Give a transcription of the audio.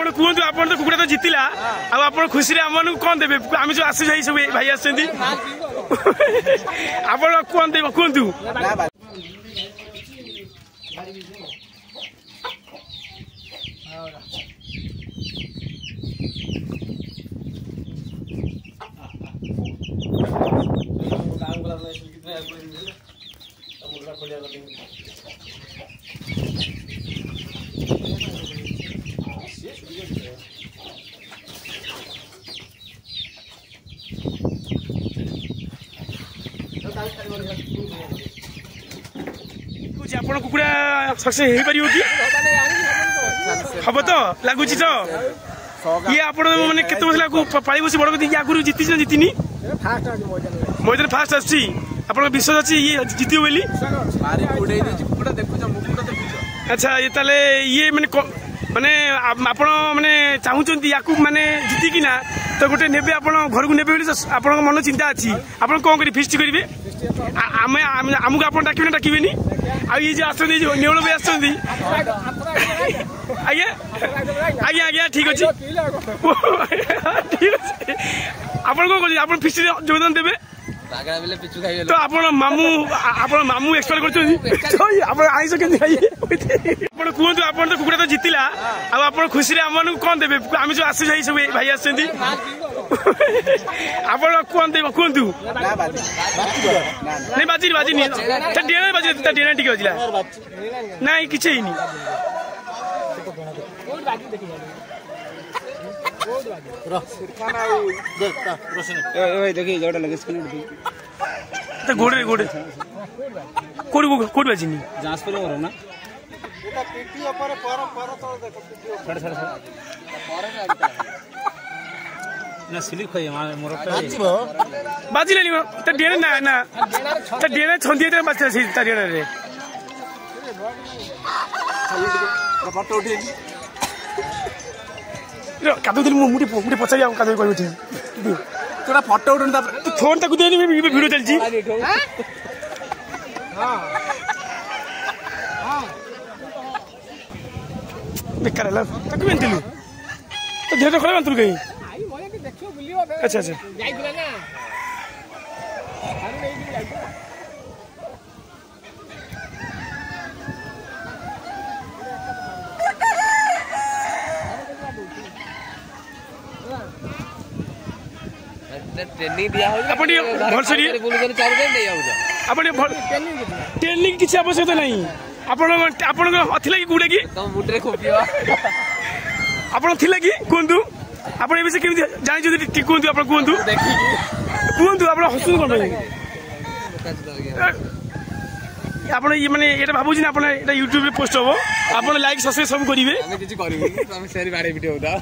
ଆପଣ କୁହନ୍ତୁ ଆପଣ ତ କୁକୁଡ଼ା ତ ଜିତିଲା ଆଉ ଆପଣ ଖୁସିରେ ଆମମାନଙ୍କୁ କଣ ଦେବେ ଆମେ ଯୋଉ ଆସୁ ଯାଇ ସବୁ ଭାଇ ଆସିଛନ୍ତି ଆପଣ କଣ ଦେବେ କୁହନ୍ତୁ। ଆପଣ କୁକୁଡ଼ା ସକ୍ସେସ୍ ହେଇପାରିବ କି ହବ ତ ଲାଗୁଛି ତ ଇଏ ଆପଣ ମାନେ କେତେ ବର୍ଷ ପାଳି ବସି ବଡ କଥା ଆଗରୁ ଜିତିଛି ନା ଜିତିନି ମଇଦାନ ଫାଷ୍ଟ ଆସିଛି ଆପଣଙ୍କ ବିଶ୍ୱାସ ଅଛି ଇଏ ଜିତିବ ବୋଲି ଆଚ୍ଛା ଇଏ ତାହେଲେ ଇଏ ମାନେ ମାନେ ଆପଣ ମାନେ ଚାହୁଁଛନ୍ତି ୟାକୁ ମାନେ ଜିତିକିନା ତ ଗୋଟେ ନେବେ ଆପଣ ଘରକୁ ନେବେ ବୋଲି ଆପଣଙ୍କ ମନ ଚିନ୍ତା ଅଛି ଆପଣ କଣ କରିବେ ଫିଷ୍ଟ କରିବେ ଆମେ ଆମକୁ ଆପଣ ଡାକିବେ ନା ଡାକିବେନି ଆଉ ଇଏ ଯୋଉ ଆସୁଛନ୍ତି ନେଉଳ ବି ଆସୁଛନ୍ତି ଆଜ୍ଞା ଆଜ୍ଞା ଆଜ୍ଞା ଠିକ ଅଛି ଠିକ ଅଛି ଆପଣ କଣ କରୁଛନ୍ତି ଆପଣ ଫିଷ୍ଟରେ ଯୋଗଦାନ ଦେବେ ତ ଆପଣ ମାମୁଁ ଏକ୍ସପେକ୍ଟ କରୁଛନ୍ତି ଆପଣ ଆଇଁଷ କେମିତି ଖାଇବେ ଆପଣ କୁହନ୍ତୁ ଆପଣ ତ କୁକୁଡ଼ା ତ ଜିତିଲା ଆଉ ଆପଣ ଖୁସିରେ ଆମମାନଙ୍କୁ କଣ ଦେବେ ଆମେ ଯୋଉ ଆସୁ ଯାଇ ସବୁ ଭାଇ ଆସିଛନ୍ତି ଆପଣ କଣ ଦେବେ କୁହନ୍ତୁ ନାଇଁ ବାଜିନି ତା ଡିଏନଏ ଟିକେ ବାଜିଲା ନାଇଁ କିଛି ହେଇନି गोड़े कोड बाजिनी जांच पर ना ना स्लिप खाई मोर बाजिलानी त डेना ना ना त डेना छंदी त बाजता छै त डेना रे फोटो उठे कादो दिल मुटे मुटे पछाई आ कादो कोइ उठी तोरा फोटो उठन त फोन तक देनी वीडियो चलची हां हां बेकार ला तक मेंतिलु तो धेर खले मंतुर गई आई मोया के देखियो बुलियो अच्छा अच्छा जाइदिला ना अरे नहीं जाइदिला ट्रेनिंग दिया हो अपन भरसरी बोल कर 4 दिन नहीं आउजा अपन ट्रेनिंग किछ आवश्यकता नहीं अपन अथिला की गुडे की तो मुटरे खोपियो अपन थिला की कोंदु अपन ए विषय केमि जानि जदि ठीक कोंदु अपन कोंदु देखि कोंदु अपन हसु कोन अपन ये माने एटा भाबुजी ना अपन एटा YouTube रे पोस्ट होबो अपन लाइक सब्सक्राइब सब करिवे हम किछ करिवे हम शेयर बारे वीडियो उठा